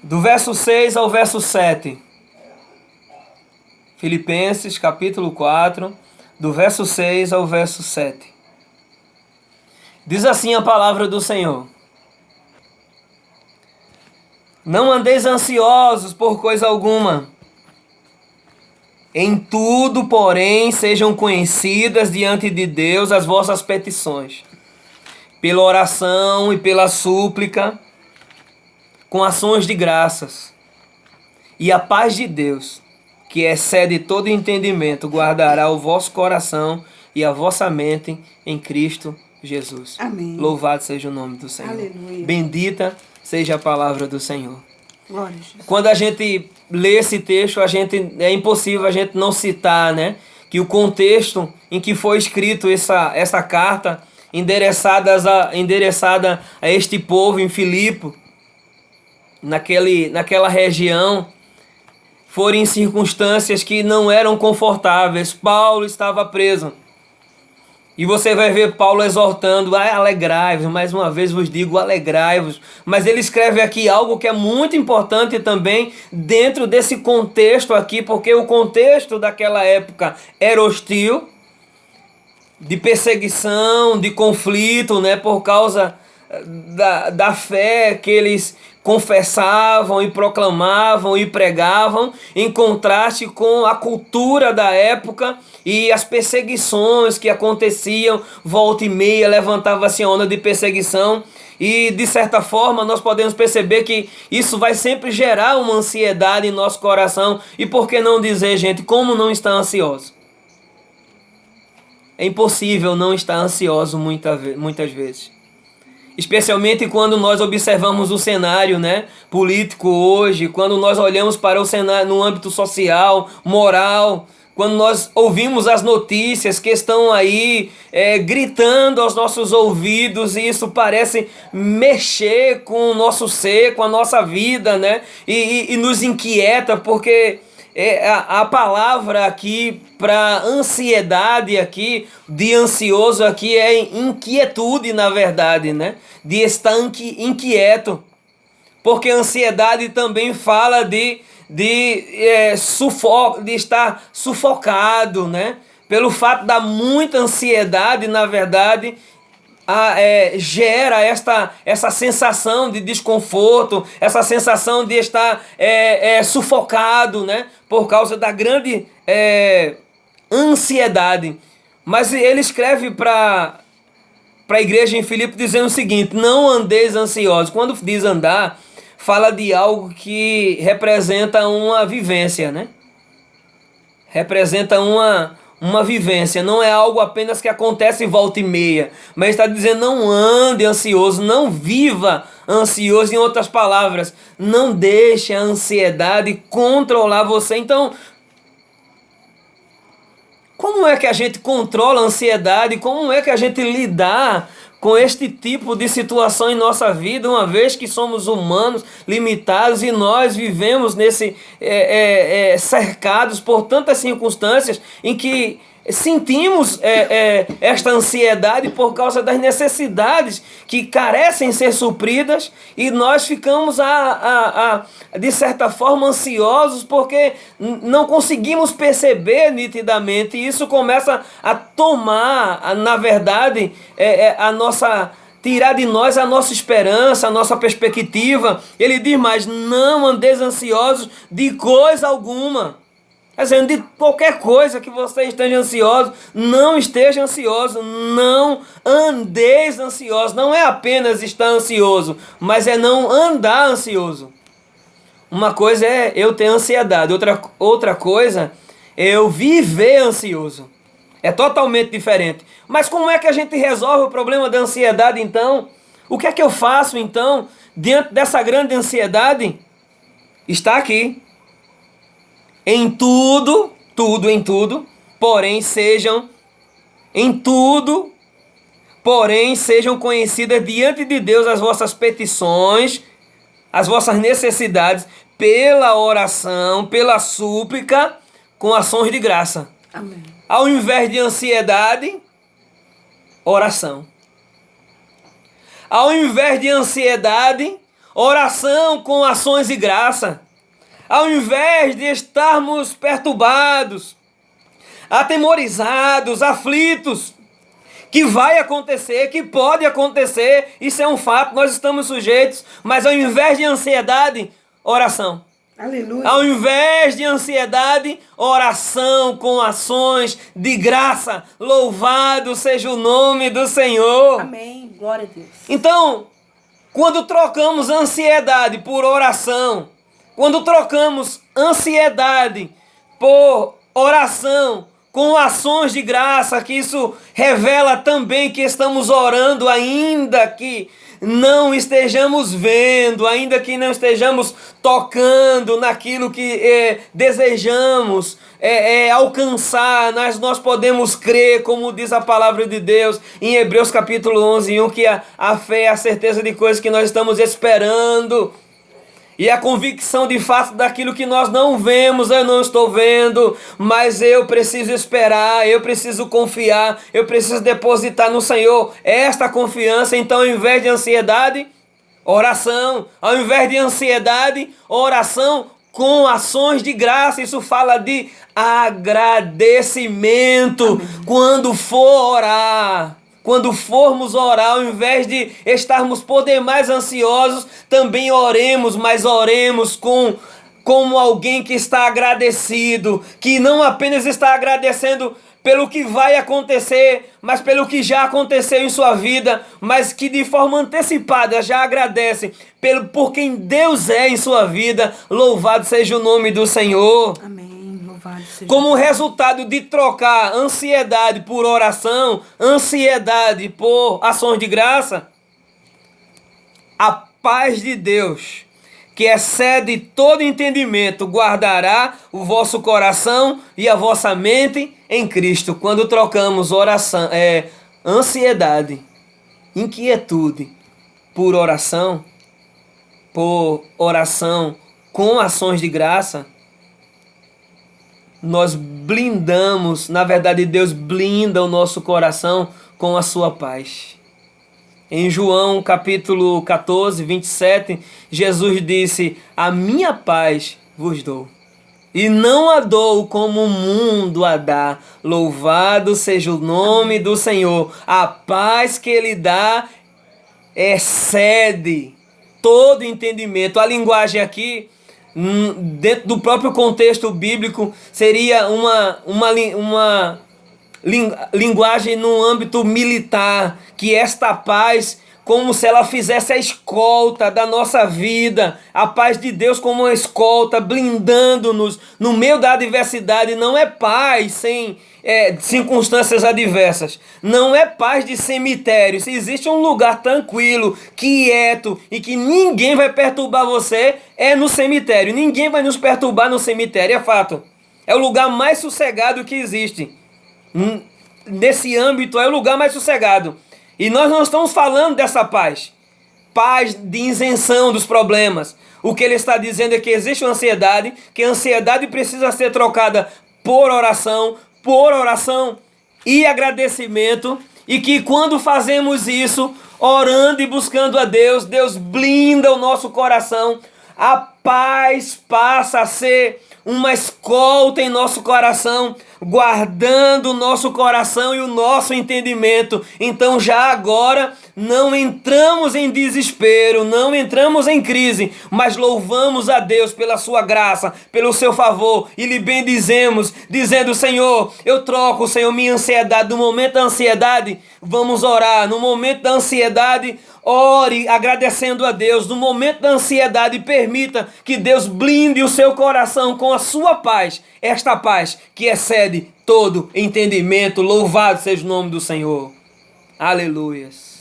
Do verso 6 ao verso 7. Filipenses, capítulo 4, do verso 6 ao verso 7. Diz assim a palavra do Senhor: Não andeis ansiosos por coisa alguma. Em tudo, porém, sejam conhecidas diante de Deus as vossas petições, pela oração e pela súplica, com ações de graças. E a paz de Deus, que excede todo entendimento, guardará o vosso coração e a vossa mente em Cristo Jesus. Amém. Louvado seja o nome do Senhor. Aleluia. Bendita seja a palavra do Senhor. Glória a Jesus. Quando a gente lê esse texto, é impossível a gente não citar, né, que o contexto em que foi escrito essa carta, endereçada a este povo em Filipe, naquela região, foram em circunstâncias que não eram confortáveis. Paulo estava preso. E você vai ver Paulo exortando: alegrai-vos, mais uma vez vos digo, alegrai-vos. Mas ele escreve aqui algo que é muito importante também dentro desse contexto aqui, porque o contexto daquela época era hostil, de perseguição, de conflito, né, por causa da fé que eles confessavam e proclamavam e pregavam, em contraste com a cultura da época e as perseguições que aconteciam. Volta e meia levantava-se a onda de perseguição, e de certa forma nós podemos perceber que isso vai sempre gerar uma ansiedade em nosso coração. E por que não dizer, gente, como não estar ansioso? É impossível não estar ansioso muitas vezes. Especialmente quando nós observamos o cenário, né, político hoje, quando nós olhamos para o cenário no âmbito social, moral, quando nós ouvimos as notícias que estão aí gritando aos nossos ouvidos, e isso parece mexer com o nosso ser, com a nossa vida, né, e nos inquieta, porque a palavra aqui para ansiedade aqui, de ansioso aqui, é inquietude, na verdade, né? De estar inquieto. Porque ansiedade também fala de estar sufocado, né? Pelo fato da muita ansiedade, na verdade, gera essa sensação de desconforto, essa sensação de estar sufocado, né? Por causa da grande ansiedade. Mas ele escreve para a igreja em Filipe dizendo o seguinte: não andeis ansiosos. Quando diz andar, fala de algo que representa uma vivência, né? Representa uma vivência, não é algo apenas que acontece volta e meia, mas está dizendo: não ande ansioso, não viva ansioso. Em outras palavras, não deixe a ansiedade controlar você. Então, como é que a gente controla a ansiedade? Como é que a gente lidar com este tipo de situação em nossa vida, uma vez que somos humanos, limitados, e nós vivemos cercados por tantas circunstâncias em que sentimos esta ansiedade por causa das necessidades que carecem ser supridas, e nós ficamos de certa forma ansiosos porque não conseguimos perceber nitidamente, e isso começa a tomar, na verdade, tirar de nós a nossa esperança, a nossa perspectiva. Ele diz mais: não andeis ansiosos de coisa alguma. Dizendo, de qualquer coisa que você esteja ansioso, não esteja ansioso, não andeis ansioso. Não é apenas estar ansioso, mas é não andar ansioso. Uma coisa é eu ter ansiedade, outra coisa é eu viver ansioso. É totalmente diferente. Mas como é que a gente resolve o problema da ansiedade então? O que é que eu faço então diante dessa grande ansiedade? Está aqui. Em tudo, porém sejam conhecidas diante de Deus as vossas petições, as vossas necessidades, pela oração, pela súplica, com ações de graça. Amém. Ao invés de ansiedade, oração. Ao invés de ansiedade, oração com ações de graça. Ao invés de estarmos perturbados, atemorizados, aflitos, que vai acontecer, que pode acontecer, isso é um fato, nós estamos sujeitos, mas ao invés de ansiedade, oração. Aleluia. Ao invés de ansiedade, oração com ações de graça. Louvado seja o nome do Senhor. Amém. Glória a Deus. Então, quando trocamos ansiedade por oração, quando trocamos ansiedade por oração com ações de graça, que isso revela também que estamos orando ainda que não estejamos vendo, ainda que não estejamos tocando naquilo que desejamos alcançar, nós podemos crer, como diz a palavra de Deus em Hebreus capítulo 11:1, que a fé é a certeza de coisas que nós estamos esperando. E a convicção de fato daquilo que nós não vemos, eu não estou vendo, mas eu preciso esperar, eu preciso confiar, eu preciso depositar no Senhor esta confiança. Então, ao invés de ansiedade, oração. Ao invés de ansiedade, oração com ações de graça. Isso fala de agradecimento. Amém. Quando for orar. Quando formos orar, ao invés de estarmos por demais ansiosos, também oremos, mas oremos como alguém que está agradecido, que não apenas está agradecendo pelo que vai acontecer, mas pelo que já aconteceu em sua vida, mas que de forma antecipada já agradece por quem Deus é em sua vida. Louvado seja o nome do Senhor. Amém. Como resultado de trocar ansiedade por oração, ansiedade por ações de graça, a paz de Deus, que excede todo entendimento, guardará o vosso coração e a vossa mente em Cristo. Quando trocamos ansiedade, inquietude por oração com ações de graça, nós blindamos, na verdade Deus blinda o nosso coração com a sua paz. Em João capítulo 14, 27, Jesus disse: a minha paz vos dou, e não a dou como o mundo a dá. Louvado seja o nome do Senhor. A paz que Ele dá excede todo entendimento. A linguagem aqui, dentro do próprio contexto bíblico, seria uma linguagem no âmbito militar, que esta paz, como se ela fizesse a escolta da nossa vida, a paz de Deus como uma escolta, blindando-nos no meio da adversidade. Não é paz sem circunstâncias adversas, não é paz de cemitério. Se existe um lugar tranquilo, quieto e que ninguém vai perturbar você, é no cemitério. Ninguém vai nos perturbar no cemitério, é fato. É o lugar mais sossegado que existe. Nesse âmbito é o lugar mais sossegado. E nós não estamos falando dessa paz de isenção dos problemas. O que ele está dizendo é que existe uma ansiedade, que a ansiedade precisa ser trocada por oração e agradecimento, e que quando fazemos isso, orando e buscando a Deus, Deus blinda o nosso coração. A paz passa a ser uma escolta em nosso coração, guardando o nosso coração e o nosso entendimento. Então já agora não entramos em desespero, não entramos em crise, mas louvamos a Deus pela sua graça, pelo seu favor, e lhe bendizemos, dizendo: Senhor, eu troco, Senhor, minha ansiedade. No momento da ansiedade, vamos orar. No momento da ansiedade, ore agradecendo a Deus. No momento da ansiedade, permita que Deus blinde o seu coração com a sua paz, esta paz que excede todo entendimento. Louvado seja o nome do Senhor. Aleluias.